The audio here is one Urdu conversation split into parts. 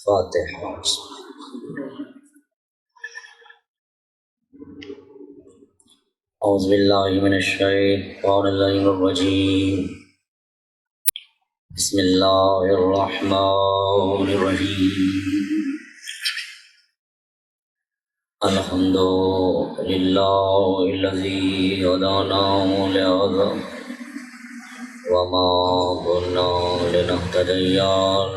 فاتحہ. اعوذ باللہ من الشیطان اللعین الرجیم. بسم اللہ الرحمن الرحیم. الحمد للہ الذی ہدانا لہذا وما كنا لنهتدي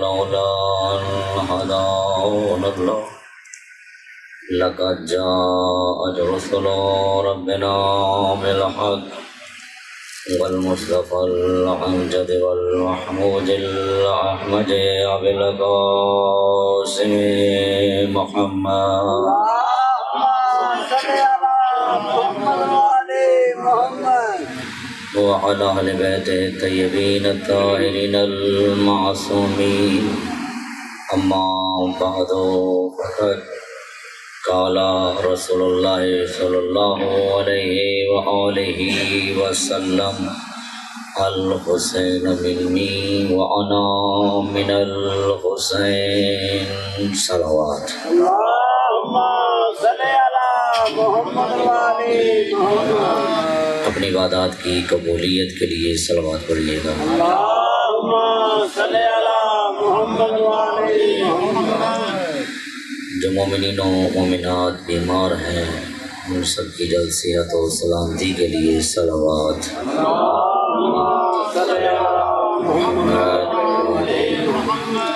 لولا أن هدانا الله لقد جاءت رسل ربنا بالحق والمصطفى الأمجد والمحمود الأحمد أبي القاسم محمد وعلى أهل بيته الطيبين الطاهرين المعصومين. أما بعد فقد قال رسول الله صلى الله عليه وآله وسلم الحسين مني وأنا من الحسين. صلوات. اللهم صل على محمد وعلى محمد. اپنی عبادات کی قبولیت کے لیے صلوات پڑھیے گا. اللہم صل علی محمد وعلی محمد. جو مومنین و مومنات بیمار ہیں ان سب کی جلد صحت و سلامتی کے لیے صلوات. اللہم صل علی محمد وعلی محمد.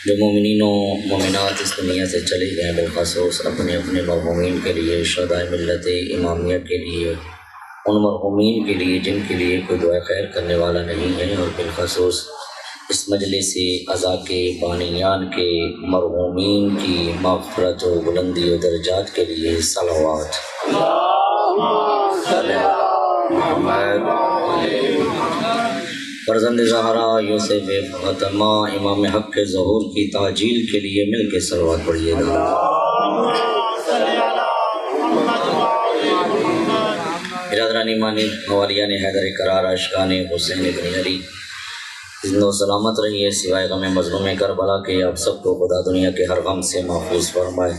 جو مومنین و مومنات اس دنیا سے چلے گئے بالخصوص اپنے اپنے مرحومین کے لیے، شہدائے ملت امامیہ کے لیے، ان مرحومین کے لیے جن کے لیے کوئی دعا خیر کرنے والا نہیں ہے، اور بالخصوص اس مجلس عزا کے بانیان کے مرحومین کی مغفرت و بلندی و درجات کے لیے صلوات. فرزند زہرا یوسف فاطمہ امام حق کے ظہور کی تعجیل کے لیے مل کے صلوات پڑھیے گا. برادران ایمانی، حوالیان حیدر کرار، عاشقان حسین ابن علی، زندہ و سلامت رہیے سوائے غم مظلوم کربلا کے. آپ سب کو خدا دنیا کے ہر غم سے محفوظ فرمائے.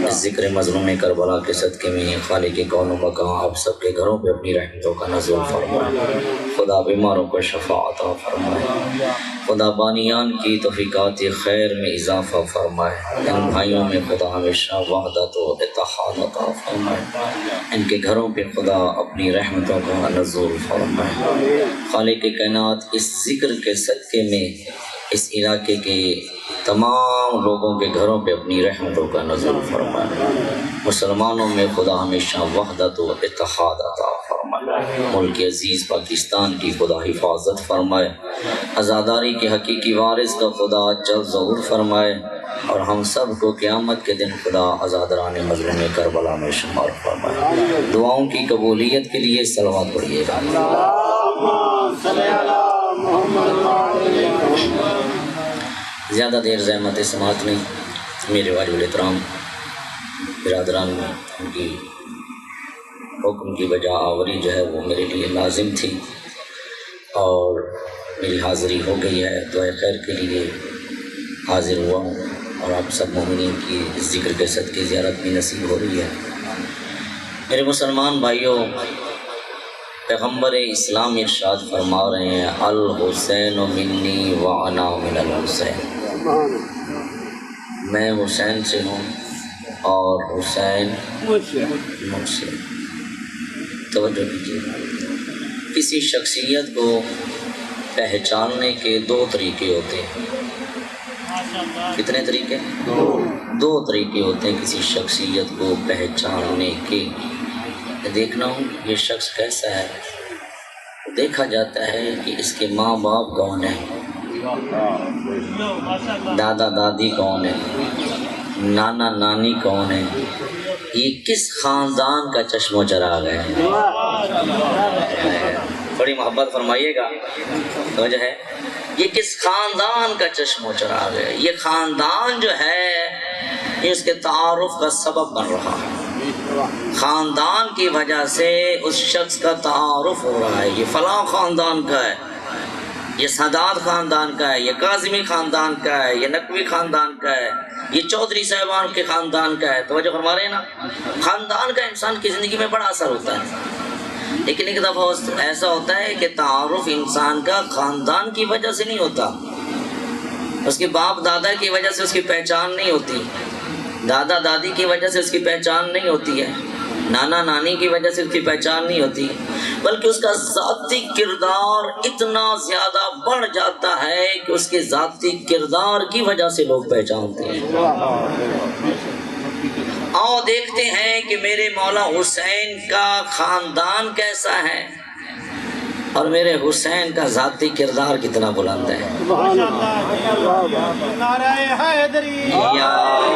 اس ذکر مظلوم کربلا کے صدقے میں خالق کون و مکان آپ سب کے گھروں پہ اپنی رحمتوں کا نزول فرمائے. خدا بیماروں کو شفا عطا فرمائے. خدا بانیان کی توفیقات خیر میں اضافہ فرمائے. ان بھائیوں میں خدا ہمیشہ وحدت و اتحاد عطا فرمائے. ان کے گھروں پہ خدا اپنی رحمتوں کا نزول فرمائے. خالق کائنات اس ذکر کے صدقے میں اس علاقے کے تمام لوگوں کے گھروں پہ اپنی رحمتوں کا نزول فرمائے. مسلمانوں میں خدا ہمیشہ وحدت و اتحاد عطا فرمائے. ملک عزیز پاکستان کی خدا حفاظت فرمائے. عزاداری کے حقیقی وارث کا خدا جلد ظہور فرمائے، اور ہم سب کو قیامت کے دن خدا عزادران مظلوم کربلا میں شمار فرمائے. دعاؤں کی قبولیت کے لیے صلوات پڑھیے گا. زیادہ دیر زحمت سماعت نہیں. میرے واجب الاحترام برادران میں ان کی حکم کی بجا آوری جو ہے وہ میرے لیے لازم تھی، اور میری حاضری ہو گئی ہے. دعائے خیر کے لیے حاضر ہوا ہوں، اور آپ سب مومنین کی اس ذکر کے صدقے زیارت بھی نصیب ہو رہی ہے. میرے مسلمان بھائیوں، پیغمبر اسلام ارشاد فرما رہے ہیں الحسین منی وانا من الحسین. میں حسین سے ہوں اور حسین مجھ سے. توجہ کیجیے. کسی شخصیت کو پہچاننے کے دو طریقے ہوتے ہیں. کتنے طریقے؟ دو طریقے ہوتے ہیں کسی شخصیت کو پہچاننے کے. دیکھنا ہوں یہ شخص کیسا ہے. دیکھا جاتا ہے کہ اس کے ماں باپ کون ہیں، دادا دادی کون ہیں، نانا نانی کون ہیں، یہ کس خاندان کا چشم و چراغ ہے. بڑی محبت فرمائیے گا. توجہ ہے. یہ کس خاندان کا چشم و چراغ ہے. یہ خاندان جو ہے یہ اس کے تعارف کا سبب بن رہا ہے. خاندان کی وجہ سے اس شخص کا تعارف ہو رہا ہے. یہ فلاں خاندان کا ہے، یہ سادات خاندان کا ہے، یہ کاظمی خاندان کا ہے، یہ نقوی خاندان کا ہے، یہ چودھری صاحبان کے خاندان کا ہے. توجہ فرما رہے ہیں نا. خاندان کا انسان کی زندگی میں بڑا اثر ہوتا ہے، لیکن ایک دفعہ ایسا ہوتا ہے کہ تعارف انسان کا خاندان کی وجہ سے نہیں ہوتا، اس کے باپ دادا کی وجہ سے اس کی پہچان نہیں ہوتی، دادا دادی کی وجہ سے اس کی پہچان نہیں ہوتی ہے، نانا نانی کی وجہ سے اس کی پہچان نہیں ہوتی، بلکہ اس کا ذاتی کردار اتنا زیادہ بڑھ جاتا ہے کہ اس کے ذاتی کردار کی وجہ سے لوگ پہچانتے ہیں. آؤ دیکھتے ہیں کہ میرے مولا حسین کا خاندان کیسا ہے اور میرے حسین کا ذاتی کردار کتنا بلند ہے. یا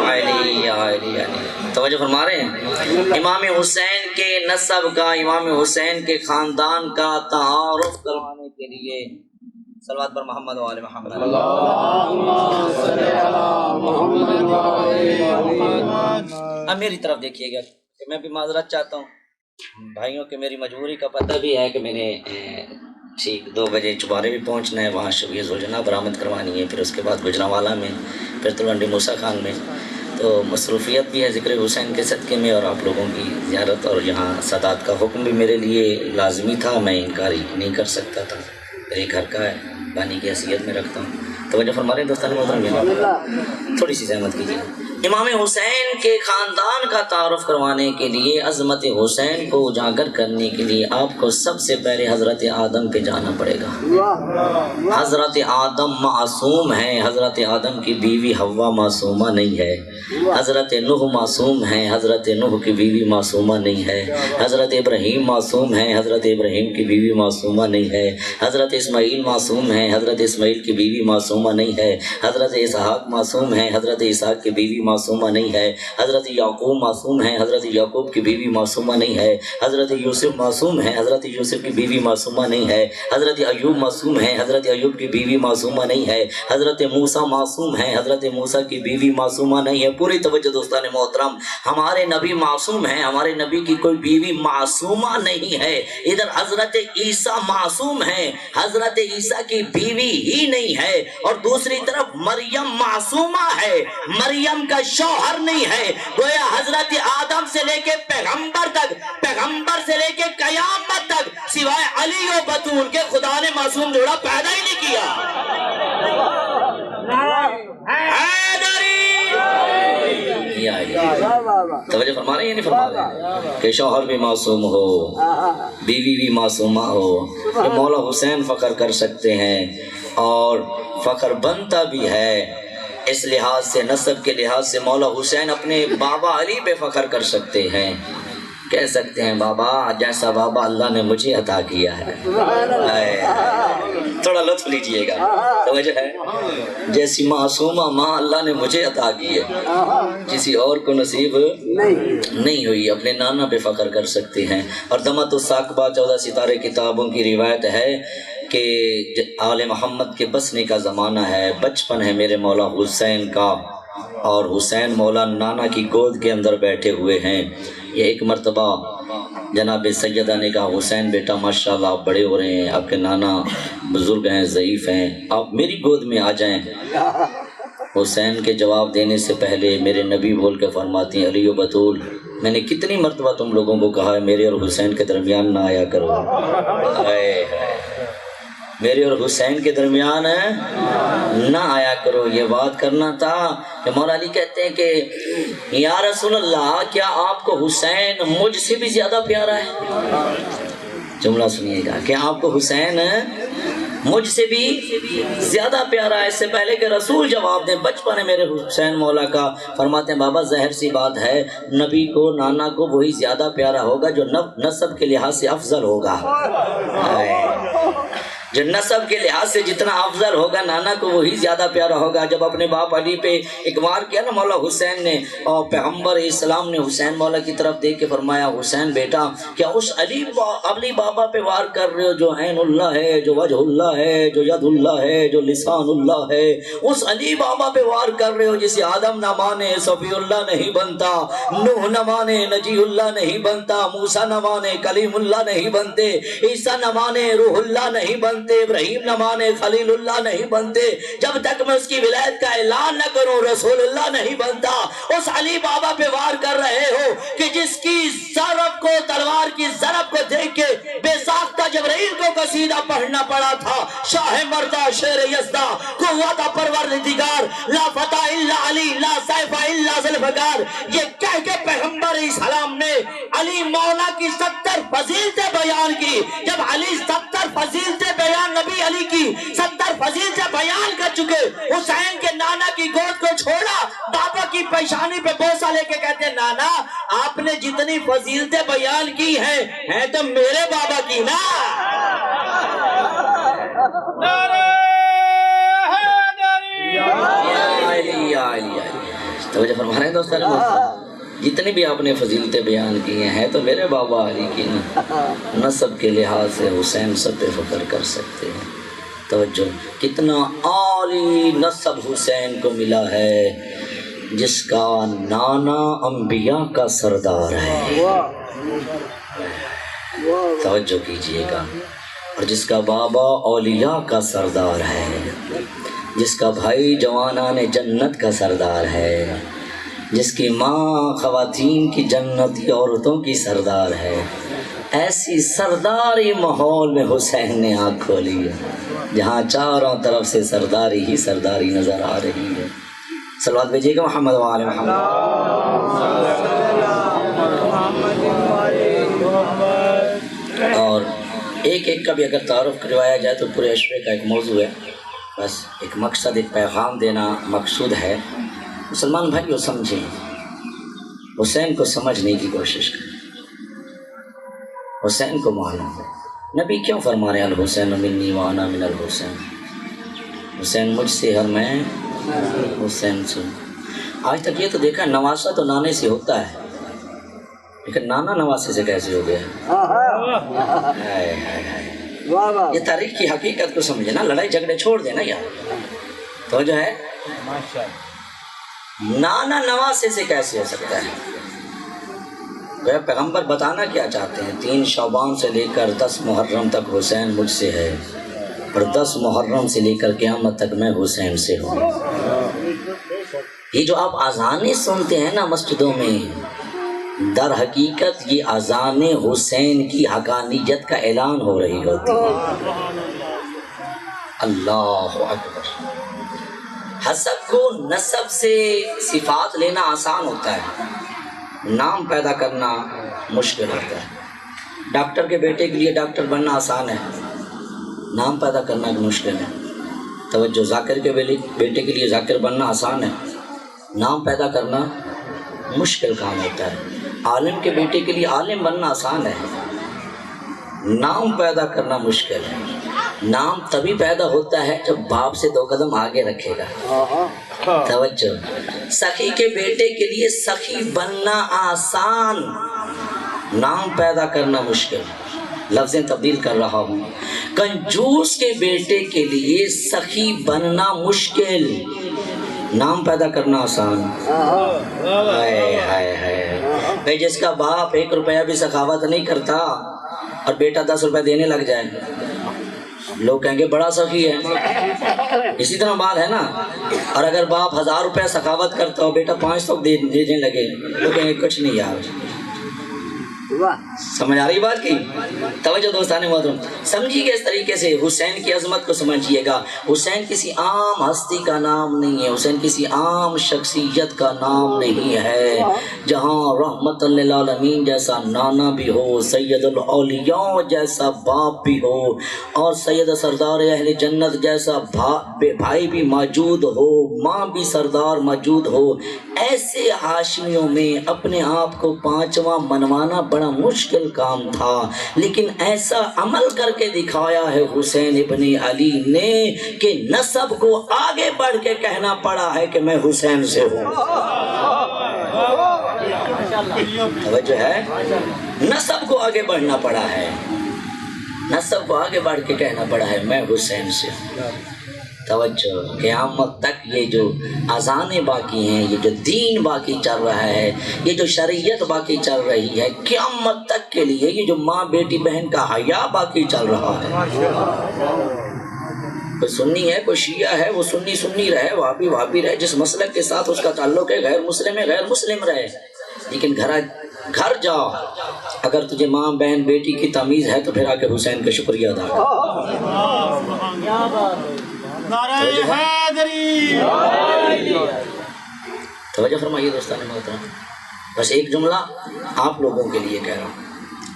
علی یا علی یا علی. توجہ فرما رہے ہیں. امام حسین کے نسب کا، امام حسین کے خاندان کا تعارف کروانے کے لیے صلوات پر محمد و آل محمد. اب میری طرف دیکھیے گا کہ میں بھی معذرت چاہتا ہوں بھائیوں کہ میری مجبوری کا پتہ بھی ہے کہ میں نے ٹھیک 2 بجے چبارے بھی پہنچنا ہے، وہاں شبیہ زوجنا برآمد کروانی ہے، پھر اس کے بعد گجرانوالہ میں، پھر تلونڈی موسیٰ خان میں. تو مصروفیت بھی ہے ذکر حسین کے صدقے میں، اور آپ لوگوں کی زیارت اور یہاں سادات کا حکم بھی میرے لیے لازمی تھا، میں انکاری نہیں کر سکتا تھا. میرے گھر کا ہے، بانی کی حیثیت میں رکھتا ہوں. توجہ فرما رہے ہیں دوستان محترم، تھوڑی سی زحمت کیجیے. امام حسین کے خاندان کا تعارف کروانے کے لیے، عظمت حسین کو اجاگر کرنے کے لیے آپ کو سب سے پہلے حضرت آدم پہ جانا پڑے گا. حضرت آدم معصوم ہیں، حضرت آدم کی بیوی حوا معصومہ نہیں ہے. حضرت نوح معصوم ہیں، حضرت نوح کی بیوی معصومہ نہیں ہے. حضرت ابراہیم معصوم ہیں، حضرت ابراہیم کی بیوی معصومہ نہیں ہے. حضرت اسماعیل معصوم ہیں، حضرت اسماعیل کی بیوی معصومہ نہیں ہے. حضرت اسحاق معصوم ہیں، حضرت اسحاق کی بیوی معصومہ نہیں ہے. حضرت یعقوب معصوم ہیں، حضرت یعقوب کی بیوی معصومہ نہیں ہے. حضرت یوسف معصوم ہیں، حضرت یوسف کی بیوی معصومہ نہیں ہے. حضرت ایوب معصوم ہیں، حضرت ایوب کی بیوی معصومہ نہیں ہے. حضرت موسیٰ معصوم ہیں، حضرت موسیٰ کی بیوی معصومہ نہیں ہے. پوری توجہ دوستان محترم، ہمارے نبی معصوم ہیں، ہمارے نبی کی کوئی بیوی معصومہ نہیں ہے. ادھر حضرت عیسیٰ معصوم ہیں، حضرت عیسیٰ کی بیوی ہی نہیں ہے. اور دوسری طرف مریم معصومہ ہے، مریم کا شوہر نہیں ہے. گویا حضرت آدم سے لے کے پیغمبر تک، پیغمبر سے لے کے قیامت تک سوائے علی و بطول کے خدا نے معصوم جوڑا پیدا ہی نہیں کیا. توجہ فرما رہے ہیں نہیں فرما رہے کہ شوہر بھی معصوم ہو، بیوی بھی معصومہ ہو. کہ مولا حسین فخر کر سکتے ہیں اور فخر بنتا بھی ہے. اس لحاظ سے، نسب کے لحاظ سے مولا حسین اپنے بابا علی پہ فخر کر سکتے ہیں. کہہ سکتے ہیں بابا جیسا بابا اللہ نے مجھے عطا کیا ہے. تھوڑا لطف لیجئے گا، توجہ ہے. جیسی معصومہ ماں اللہ نے مجھے عطا کی ہے، کسی اور کو نصیب نہیں ہوئی. اپنے نانا پہ فخر کر سکتے ہیں. اور دمت الثاقبہ 14 ستارے کتابوں کی روایت ہے کہ آل محمد کے بسنے کا زمانہ ہے، بچپن ہے میرے مولا حسین کا، اور حسین مولا نانا کی گود کے اندر بیٹھے ہوئے ہیں. یہ ایک مرتبہ جناب سیدہ نے کہا حسین بیٹا ماشاءاللہ آپ بڑے ہو رہے ہیں، آپ کے نانا بزرگ ہیں، ضعیف ہیں، آپ میری گود میں آ جائیں. حسین کے جواب دینے سے پہلے میرے نبی بول کے فرماتی ہیں علی و بطول میں نے کتنی مرتبہ تم لوگوں کو کہا ہے میرے اور حسین کے درمیان نہ آیا کرو. میرے اور حسین کے درمیان نہ آیا کرو. یہ بات کرنا تھا کہ مولا علی کہتے ہیں کہ یا رسول اللہ کیا آپ کو حسین مجھ سے بھی زیادہ پیارا ہے؟ جملہ سنیے گا کہ آپ کو حسین مجھ سے بھی زیادہ پیارا ہے. اس سے پہلے کہ رسول جواب دیں، بچپن ہے میرے حسین مولا کا. فرماتے ہیں بابا ظاہر سی بات ہے نبی کو نانا کو وہی زیادہ پیارا ہوگا جو نسب کے لحاظ سے افضل ہوگا. جو نسب کے لحاظ سے جتنا افضل ہوگا نانا کو وہی زیادہ پیارا ہوگا. جب اپنے باپ علی پہ اقرار کیا نا مولا حسین نے، اور پیغمبر اسلام نے حسین مولا کی طرف دیکھ کے فرمایا حسین بیٹا کیا اس علی بابا پہ وار کر رہے ہو جو عین اللہ ہے، جو وجہ اللہ ہے، جو ید اللہ ہے، جو لسان اللہ ہے. اس علی بابا پہ وار کر رہے ہو جسے آدم نہ مانے صفی اللہ نہیں بنتا، نوح نہ مانے نجی اللہ نہیں بنتا، موسیٰ نہ مانے کلیم اللہ نہیں بنتے، عیسیٰ نہ مانے روح اللہ نہیں بنتا، بنتے، ابراہیم نمانے خلیل اللہ نہیں بنتے جب تک میں اس کی ولایت کا اعلان نہ کروں، رسول اللہ نہیں بنتا۔ اس علی بابا پہ وار کر رہے ہو کہ جس کی ضرب کو، تلوار کی ضرب کو دیکھ کے بے ساختہ جبرائیل کو قصیدہ پڑھنا پڑا تھا، شاہ مردہ شیر یزدہ قوت پروردگار، لا فتح الا علی، لا سیف الا ذوالفقار، یہ کہہ کے پیغمبر اسلام نے علی مولا کی 70 فضیلتیں بیان کی۔ جب علی 70 فضیلتیں بیان، نبی علی کی 70 فضیلتیں بیان کر چکے، حسین کے نانا کی گود کو چھوڑا، بابا کی پیشانی پہ بوسہ لے کے کہتے ہیں نانا آپ نے جتنی فضیلتیں بیان کی ہیں تو میرے بابا کی نا۔ توجہ فرما رہے ہیں دوستان، جتنی بھی آپ نے فضیلتیں بیان کی ہیں تو میرے بابا علی کی نا۔ نسب کے لحاظ سے حسین سب پہ فخر کر سکتے ہیں۔ توجہ، کتنا عالی نسب حسین کو ملا ہے، جس کا نانا انبیاء کا سردار ہے، توجہ کیجئے گا، اور جس کا بابا اولیاء کا سردار ہے، جس کا بھائی جوانان جنت کا سردار ہے، جس کی ماں خواتین کی جنتی عورتوں کی سردار ہے، ایسی سرداری ماحول میں حسین نے آنکھ کھولی ہے جہاں چاروں طرف سے سرداری ہی سرداری نظر آ رہی ہے۔ صلوات بھیجیے گا محمد و آل محمد۔ اور ایک ایک کا بھی اگر تعارف کروایا جائے تو پورے اشرے کا ایک موضوع ہے، بس ایک مقصد، ایک پیغام دینا مقصود ہے۔ مسلمان بھائیو سمجھیں، حسین کو سمجھنے کی کوشش کریں، حسین کو معلوم ہے نبی کیوں فرما رہے ہیں الحسین منی وانا من الحسین، حسین مجھ سے اور میں حسین سے۔ آج تک یہ تو دیکھا نواسہ تو نانے سے ہوتا ہے، لیکن نانا نواسے سے کیسے ہو گیا؟ یہ تاریخ کی حقیقت کو سمجھے نا، لڑائی جھگڑے چھوڑ دینا یار۔ تو جو ہے نانا نواسے سے کیسے ہو سکتا ہے؟ پیغمبر بتانا کیا چاہتے ہیں؟ 3 شعبان سے لے کر 10 محرم تک حسین مجھ سے ہے، اور 10 محرم سے لے کر قیامت تک میں حسین سے ہوں۔ یہ جو آپ اذانیں سنتے ہیں نا مسجدوں میں، در حقیقت یہ اذان حسین کی حقانیت کا اعلان ہو رہی ہوتی ہے۔ اللہ اکبر۔ حسب کو نسب سے صفات لینا آسان ہوتا ہے، نام پیدا کرنا مشکل ہوتا ہے۔ ڈاکٹر کے بیٹے کے لیے ڈاکٹر بننا آسان ہے، نام پیدا کرنا مشکل ہے۔ توجہ، ذاکر کے بیٹے کے لیے ذاکر بننا آسان ہے، نام پیدا کرنا مشکل کام ہوتا ہے۔ عالم کے بیٹے کے لیے عالم بننا آسان ہے، نام پیدا کرنا مشکل ہے۔ نام تبھی پیدا ہوتا ہے جب باپ سے 2 قدم آگے رکھے گا۔ توجہ، سخی کے بیٹے کے لیے سخی بننا آسان، نام پیدا کرنا مشکل۔ لفظیں تبدیل کر رہا ہوں، کنجوس کے بیٹے کے لیے سخی بننا مشکل، نام پیدا کرنا آسان۔ ہائے ہائے ہائے بھائی، جس کا باپ 1 روپیہ بھی سخاوت نہیں کرتا اور بیٹا 10 روپے دینے لگ جائے، لوگ کہیں گے بڑا سخی ہے۔ اسی طرح بات ہے نا، اور اگر باپ 1000 روپے سخاوت کرتا ہو، بیٹا 500 دینے لگے، لوگ کہیں گے کچھ نہیں یار۔ سمجھ آ رہی بات کی؟ توجہ دوستان محترم، سمجھیے اس طریقے سے حسین کی عظمت کو سمجھیے گا۔ حسین کسی عام ہستی کا نام نہیں ہے، حسین کسی عام شخصیت کا نام نہیں ہے۔ جہاں رحمت للعالمین جیسا نانا بھی ہو، سید الاولیاء جیسا باپ بھی ہو، اور سید سردار اہل جنت جیسا بھائی بھی موجود ہو، ماں بھی سردار موجود ہو، ایسے ہاشمیوں میں اپنے آپ کو 5واں منوانا بڑا مشکل کام تھا، لیکن ایسا عمل کر کے دکھایا ہے حسین ابن علی نے کہ نسب کو آگے بڑھ کے کہنا پڑا ہے کہ میں حسین سے ہوں۔ توجہ ہے، نسب کو آگے بڑھنا پڑا ہے، نسب کو آگے بڑھ کے کہنا پڑا ہے میں حسین سے ہوں۔ توجہ، قیامت تک یہ جو اذانیں باقی ہیں، یہ جو دین باقی چل رہا ہے، یہ جو شریعت باقی چل رہی ہے، قیامت تک کے لیے یہ جو ماں بیٹی بہن کا حیا باقی چل رہا ہے۔ کوئی سنی ہے، کوئی شیعہ ہے، وہ سنی سنی رہے، وہابی وہابی رہے، جس مسلک کے ساتھ اس کا تعلق ہے، غیر مسلم ہے، غیر مسلم رہے، لیکن گھر جا، اگر تجھے ماں بہن بیٹی کی تمیز ہے تو پھر آ کے حسین کا شکریہ ادا کر۔ توجہ فرمائیے دوستان محترم۔ بس ایک جملہ آپ لوگوں کے لیے کہہ رہا ہوں،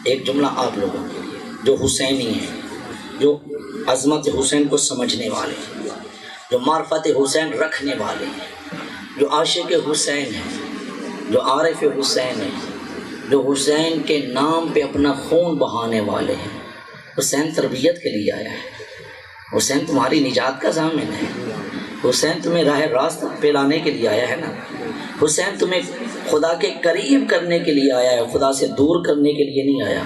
ایک جملہ آپ لوگوں کے لیے جو حسینی ہیں، جو عظمت حسین کو سمجھنے والے ہیں، جو معرفت حسین رکھنے والے ہیں، جو عاشق حسین ہیں، جو عارف حسین ہیں، جو حسین کے نام پہ اپنا خون بہانے والے ہیں۔ حسین تربیت کے لیے آیا ہے، حسین تمہاری نجات کا ضامن ہے، حسین تمہیں راہ راست پہلانے کے لیے آیا ہے نا، حسین تمہیں خدا کے قریب کرنے کے لیے آیا ہے، خدا سے دور کرنے کے لیے نہیں آیا۔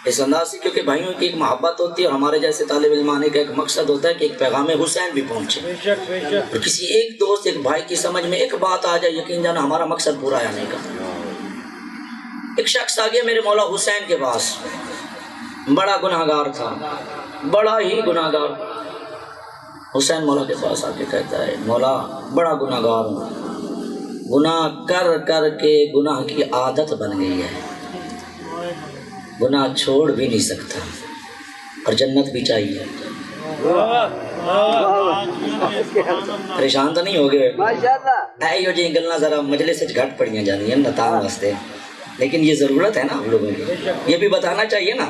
اس انداز سے، کیونکہ بھائیوں کی ایک محبت ہوتی ہے اور ہمارے جیسے طالب علم آنے کا ایک مقصد ہوتا ہے کہ ایک پیغام حسین بھی پہنچے، اور کسی ایک دوست ایک بھائی کی سمجھ میں ایک بات آ جائے، یقین جانا ہمارا مقصد پورا ہے آنے کا۔ ایک شخص آ گیا میرے مولا حسین کے پاس، بڑا گناہگار تھا، بڑا ہی گناہگار۔ حسین مولا کے پاس آ کے کہتا ہے، مولا بڑا گناہگار ہوں، گناہ کر کر کے گناہ کی عادت بن گئی ہے، گناہ چھوڑ بھی نہیں سکتا، اور جنت بھی چاہیے۔ پریشان تو نہیں ہو گئے؟ ایو جی گلنا ذرا مجلس سے گھٹ پڑیاں جانی ہیں نتان واسطے، لیکن یہ ضرورت ہے نا ہم لوگوں کی، یہ بھی بتانا چاہیے نا،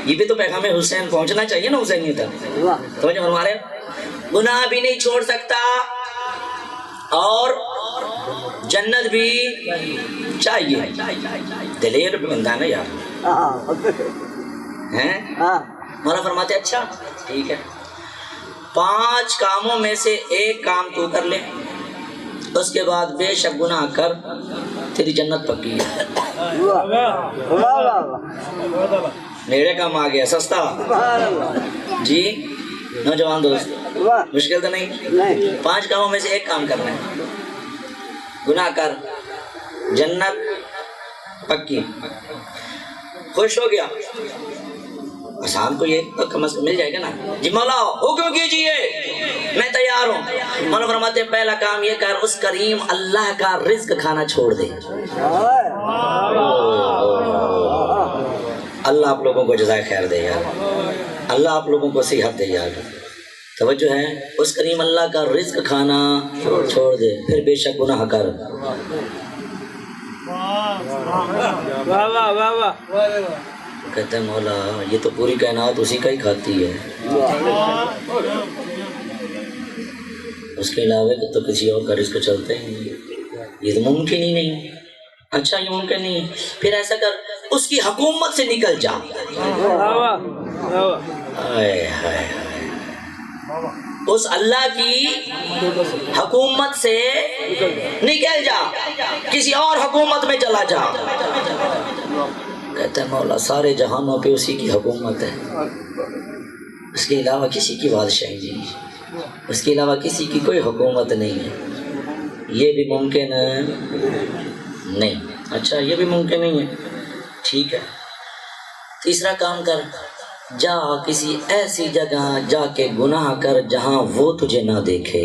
یہ بھی تو پیغام حسین پہنچنا چاہیے نا حسینیت تک۔ تو جو ہمارے گناہ بھی نہیں چھوڑ سکتا اور جنت بھی چاہیے، دلیر بھی بندہ نا یار ہیں۔ مولا فرماتے اچھا ٹھیک ہے، 5 کاموں میں سے ایک کام تو کر لے، اس کے بعد بے شک گناہ کر، تیری جنت پکی ہے۔ میرے کام آ گیا سستا جی نوجوان دوست، مشکل تو نہیں، 5 کاموں میں سے ایک کام کرنا ہے، گناہ کر، جنت پکی۔ خوش ہو گیا، آسان کو یہ کم از کم مل جائے گا نا، جی مولا حکم کیجئے میں تیار ہوں۔ مولا فرماتے ہیں پہلا کام یہ کر، اس کریم اللہ کا رزق کھانا چھوڑ دے۔ اللہ آپ لوگوں کو جزائے خیر دے یار، اللہ آپ لوگوں کو صحت دے یار۔ توجہ ہے، اس کریم اللہ کا رزق کھانا چھوڑ دے، پھر بے شک گناہ کر۔ کہتے ہیں مولا یہ تو پوری کائنات اسی کا ہی کھاتی ہے، اس کے علاوہ تو کسی اور کا رزق چلتا ہی نہیں، یہ تو ممکن ہی نہیں۔ اچھا یہ ممکن نہیں، پھر ایسا کر اس کی حکومت سے نکل جا۔ اس اللہ کی حکومت سے نکل جا، کسی اور حکومت میں چلا جا۔ کہتا ہے مولا سارے جہانوں پہ اسی کی حکومت ہے، اس کے علاوہ کسی کی بادشاہی نہیں، اس کے علاوہ کسی کی کوئی حکومت نہیں ہے، یہ بھی ممکن نہیں۔ اچھا یہ بھی ممکن نہیں ہے، ٹھیک ہے، تیسرا کام کر، جا کسی ایسی جگہ جا کے گناہ کر جہاں وہ تجھے نہ دیکھے۔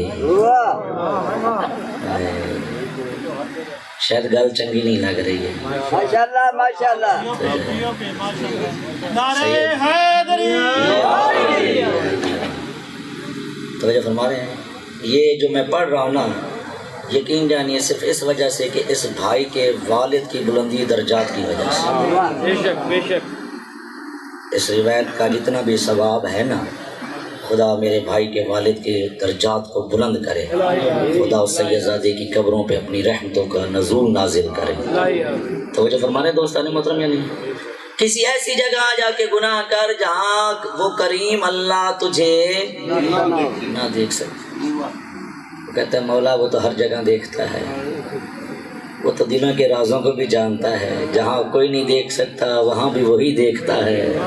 شاید گل چنگی نہیں لگ رہی ہے، ماشاءاللہ ماشاءاللہ، نعرہ حیدری۔ توجہ فرما رہے ہیں، یہ جو میں پڑھ رہا ہوں نا، یقین جانیے صرف اس وجہ سے کہ اس بھائی کے والد کی بلندی درجات کی وجہ سے، بے شک بے شک، اس روایت کا جتنا بھی ثواب ہے نا، خدا میرے بھائی کے والد کے درجات کو بلند کرے، خدا اس سیدزادے کی قبروں پہ اپنی رحمتوں کا نزول نازل کرے۔ توجہ فرما رہے ہیں دوستان محترم، یعنی کسی ایسی جگہ جا کے گناہ کر جہاں وہ کریم اللہ تجھے نہ دیکھ سکے۔ کہتا ہے مولا وہ تو ہر جگہ دیکھتا ہے، وہ تو دلوں کے رازوں کو بھی جانتا ہے، جہاں کوئی نہیں دیکھ سکتا وہاں بھی وہی دیکھتا ہے۔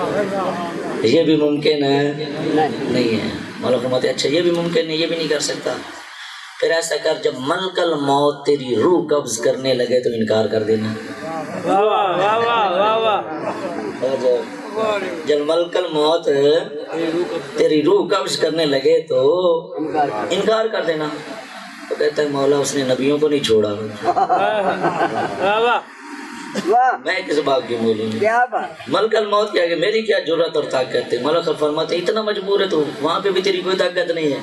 یہ بھی ممکن ہے نہیں ہے. مولا فرماتے ہیں اچھا یہ بھی ممکن نہیں، یہ بھی نہیں کر سکتا. پھر ایسا کر جب ملک الموت تیری روح قبض کرنے لگے تو انکار کر دینا. جب ملک الموت تیری روح قبض کرنے لگے تو انکار کر دینا. تو کہتا ہے مولا اس نے نبیوں کو نہیں چھوڑا، میں کس بات کی بولوں. ملک الموت کیا کہ میری کیا جرات اور طاقت ہے. مولا فرماتے ہیں اتنا مجبور ہے تو وہاں پہ بھی تیری کوئی طاقت نہیں ہے.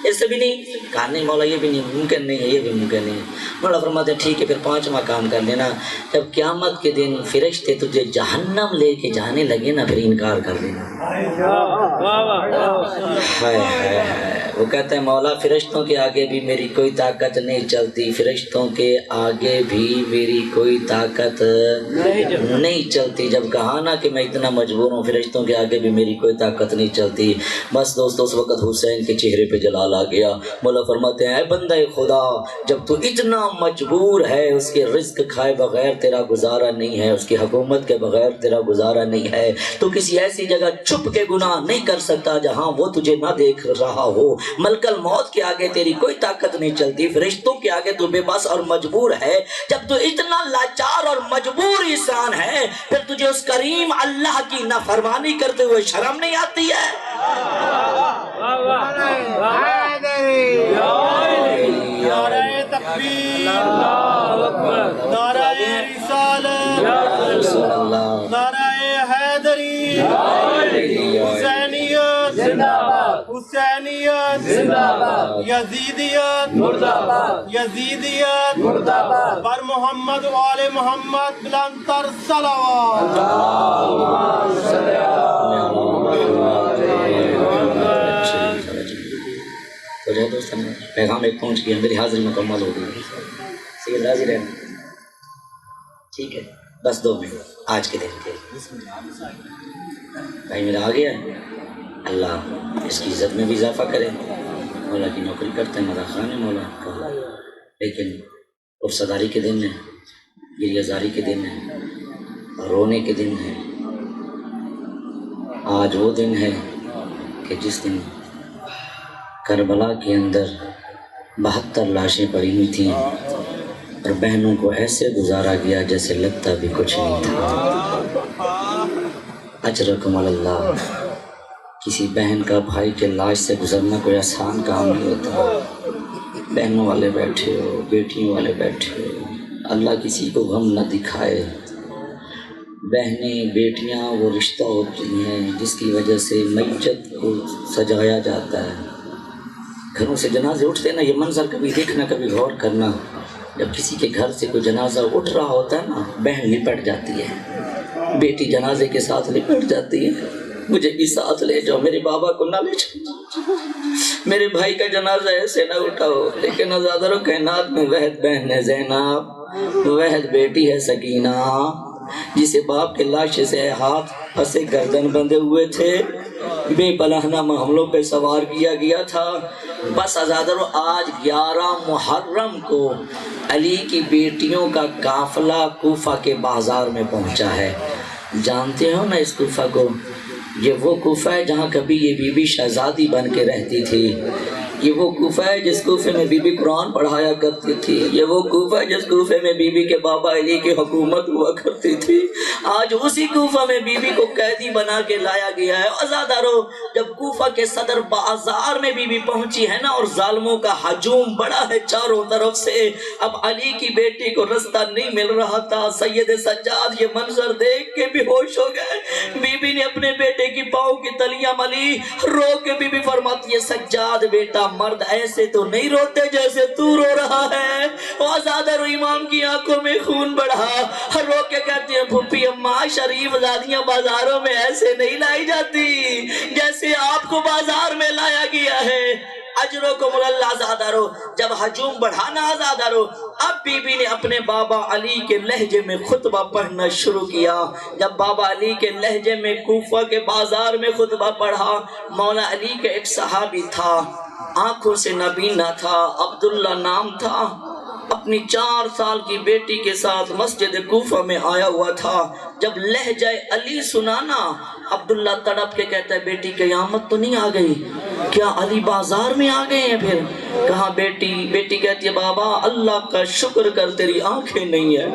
اس سے بھی نہیں کہا نہیں مولا یہ بھی نہیں ممکن نہیں ہے، یہ بھی ممکن نہیں ہے. مولا فرماتے ہیں ٹھیک ہے پھر پانچواں کام کر لینا. جب قیامت کے دن فرشتے تجھے جہنم لے کے جانے لگے نا پھر انکار کر دینا. وہ کہتے ہیں مولا فرشتوں کے آگے بھی میری کوئی طاقت نہیں چلتی، فرشتوں کے آگے بھی میری کوئی طاقت نہیں چلتی. جب کہا نا کہ میں اتنا مجبور ہوں فرشتوں کے آگے بھی میری کوئی طاقت نہیں چلتی. بس دوستو اس وقت حسین کے چہرے پہ جلال آ گیا. مولا فرماتے ہیں اے بندہ خدا جب تو اتنا مجبور ہے، اس کے رزق کھائے بغیر تیرا گزارا نہیں ہے، اس کی حکومت کے بغیر تیرا گزارا نہیں ہے، تو کسی ایسی جگہ چھپ کے گناہ نہیں کر سکتا جہاں وہ تجھے نہ دیکھ رہا ہو. ملک الموت کے آگے تیری کوئی طاقت نہیں چلتی، فرشتوں کے آگے تو بے بس اور مجبور ہے. جب تو اتنا لاچار اور مجبور انسان ہے پھر تجھے اس کریم اللہ کی نافرمانی کرتے ہوئے شرم نہیں آتی ہے؟ نعرہ تکبیر، نعرہ رسالت، نعرہ حیدری، حسینیت حسینیت، یزیدیت یزیدیت، بر محمد و آل محمد بلندتر صلوات. تو جو دوستان پیغام ایک پہنچ گیا، میری حاضری مکمل ہو گئی. سید راضی رہنا ٹھیک ہے. بس 2 منٹ آج کے دن کے بھائی میرا آ گیا ہے. اللہ اس کی عزت میں بھی اضافہ کرے. مولا کی نوکری کرتے ہیں، مدا خان ہے مولا کا، لیکن عرصداری کے دن ہے، گریہ زاری کے دن ہے، رونے کے دن ہے. آج وہ دن ہے کہ جس دن کربلا کے اندر 72 لاشیں پڑی ہوئی تھیں اور بہنوں کو ایسے گزارا گیا جیسے لگتا بھی کچھ نہیں تھا. اجرکم اللہ. کسی بہن کا بھائی کے لاش سے گزرنا کوئی آسان کام نہیں ہوتا. بہنوں والے بیٹھے ہو، بیٹیوں والے بیٹھے ہو، اللہ کسی کو غم نہ دکھائے. بہنیں بیٹیاں وہ رشتہ ہوتی ہیں جس کی وجہ سے میت کو سجایا جاتا ہے. گھروں سے جنازے اٹھتے نا، یہ منظر کبھی دیکھنا کبھی غور کرنا. جب کسی کے گھر سے کوئی جنازہ اٹھ رہا ہوتا ہے نا بہن لپٹ جاتی ہے، بیٹی جنازے کے ساتھ لپٹ جاتی ہے. مجھے بھی ساتھ لے جاؤ، میرے بابا کو نہ لے جاؤ، میرے بھائی کا جنازہ ایسے نہ اٹھاؤ. لیکن آزادر و کائنات میں وحد بہن ہے زینب، وحد بیٹی ہے سکینہ، جسے باپ کے لاش سے ہاتھ پھنسے گردن بندھے ہوئے تھے، بے پناہ حملوں پہ سوار کیا گیا تھا. بس آزادر آج 11 محرم کو علی کی بیٹیوں کا قافلہ کوفہ کے بازار میں پہنچا ہے. جانتے ہو نا اس کوفہ کو؟ یہ وہ کوفہ ہے جہاں کبھی یہ بی بی شہزادی بن کے رہتی تھی. یہ وہ کوفہ ہے جس کوفے میں بی بی قرآن پڑھایا کرتی تھی. یہ وہ کوفہ ہے جس کوفے میں بی بی کے بابا علی کی حکومت ہوا کرتی تھی. آج اسی کوفہ میں بی بی کو قیدی بنا کے لایا گیا ہے. آزادارو جب کوفہ کے صدر بازار میں بی بی پہنچی ہے نا اور ظالموں کا ہجوم بڑا ہے چاروں طرف سے، اب علی کی بیٹی کو رستہ نہیں مل رہا تھا. سید سجاد یہ منظر دیکھ کے بھی ہوش ہو گئے. بی بی نے اپنے بیٹے کی پاؤں کی تلیاں ملی، رو کے بی بی فرماتی ہے سجاد بیٹا مرد ایسے تو نہیں روتے جیسے تو رو رہا ہے. آزادر امام کی آنکھوں میں خون بڑھا، رو کے کہتے ہیں پھپھی اماں شریف زادیاں بازاروں میں ایسے نہیں لائی جاتی جیسے آپ کو بازار میں لایا گیا ہے. اجرکم اللہ. آزادارو جب ہجوم بڑھانا آزادارو اب بی بی نے اپنے بابا علی کے لہجے میں خطبہ پڑھنا شروع کیا. جب بابا علی کے لہجے میں کوفہ کے بازار میں خطبہ پڑھا، مولا علی کے ایک صحابی تھا، آنکھوں سے نابینا تھا، عبداللہ نام تھا. اپنی 4 سال کی بیٹی کے ساتھ مسجد کوفہ میں آیا ہوا تھا. جب لہجہ علی سنانا عبداللہ تڑپ کے کہتا ہے بیٹی قیامت تو نہیں آ گئی؟ کیا علی بازار میں آ گئے ہیں پھر؟ کہاں بیٹی؟ بیٹی کہتی ہے بابا اللہ کا شکر کر تیری آنکھیں نہیں ہے،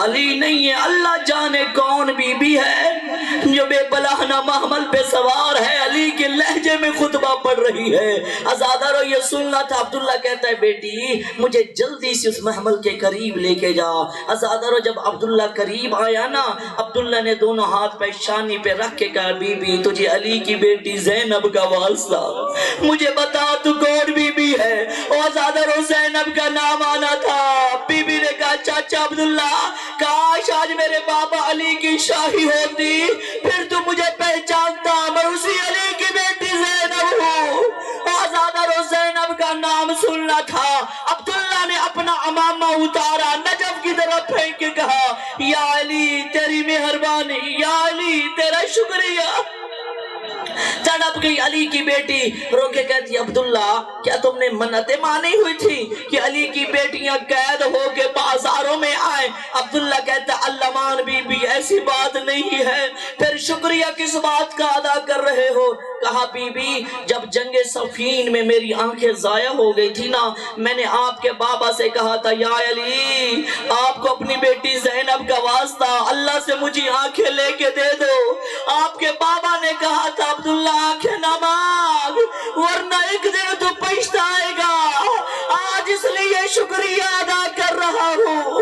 علی نہیں ہے، اللہ جانے کون بی بی ہے جو بے پناہ محمل پہ سوار ہے، علی کے لہجے میں خطبہ پڑھ رہی ہے. ازادارو یہ سننا تھا. عبداللہ کہتا ہے بیٹی مجھے جلدی سے اس محمل کے قریب لے کے جا. ازادارو جب عبداللہ قریب آیا نا، عبداللہ نے دونوں ہاتھ پہ شانی پہ رکھ کے کہا بی بی تجھے علی کی بیٹی زینب کا واسطہ، مجھے بتا تو کون بی بی ہے؟ اور ازادارو زینب کا نام آنا تھا. بی بی نے کہا چاچا عبداللہ کاش آج میرے بابا علی کی شاہی ہوتی، پھر تو مجھے پہچانتا، میں اسی علی کی بیٹی زینب ہوں. آزادہ زینب کا نام سننا تھا. عبداللہ نے اپنا امامہ اتارا، نجف کی طرف پھینک کے کہا یا علی تیری مہربانی، یا علی تیرا شکریہ. تڑپ گئی علی کی بیٹی، رو کے کہتی عبداللہ کیا تم نے منتیں مانی ہوئی تھی کہ علی کی بیٹیاں قید ہو کے بازاروں میں آئیں؟ عبداللہ کہتا علمان بی بی ایسی بات نہیں ہے. پھر شکریہ کس بات کا ادا کر رہے ہو؟ کہا بی بی جب جنگ صفین میں میری آنکھیں ضائع ہو گئی تھی نا، میں نے آپ کے بابا سے کہا تھا یا علی آپ کو اپنی بیٹی زینب کا واسطہ اللہ سے مجھے آنکھیں لے کے دے دو. آپ کے بابا نے کہا تھا عبداللہ آنکھیں نہ مانگ ورنہ ایک دن تو پچھتائے گا. آج اس لیے شکریہ ادا کر رہا ہوں.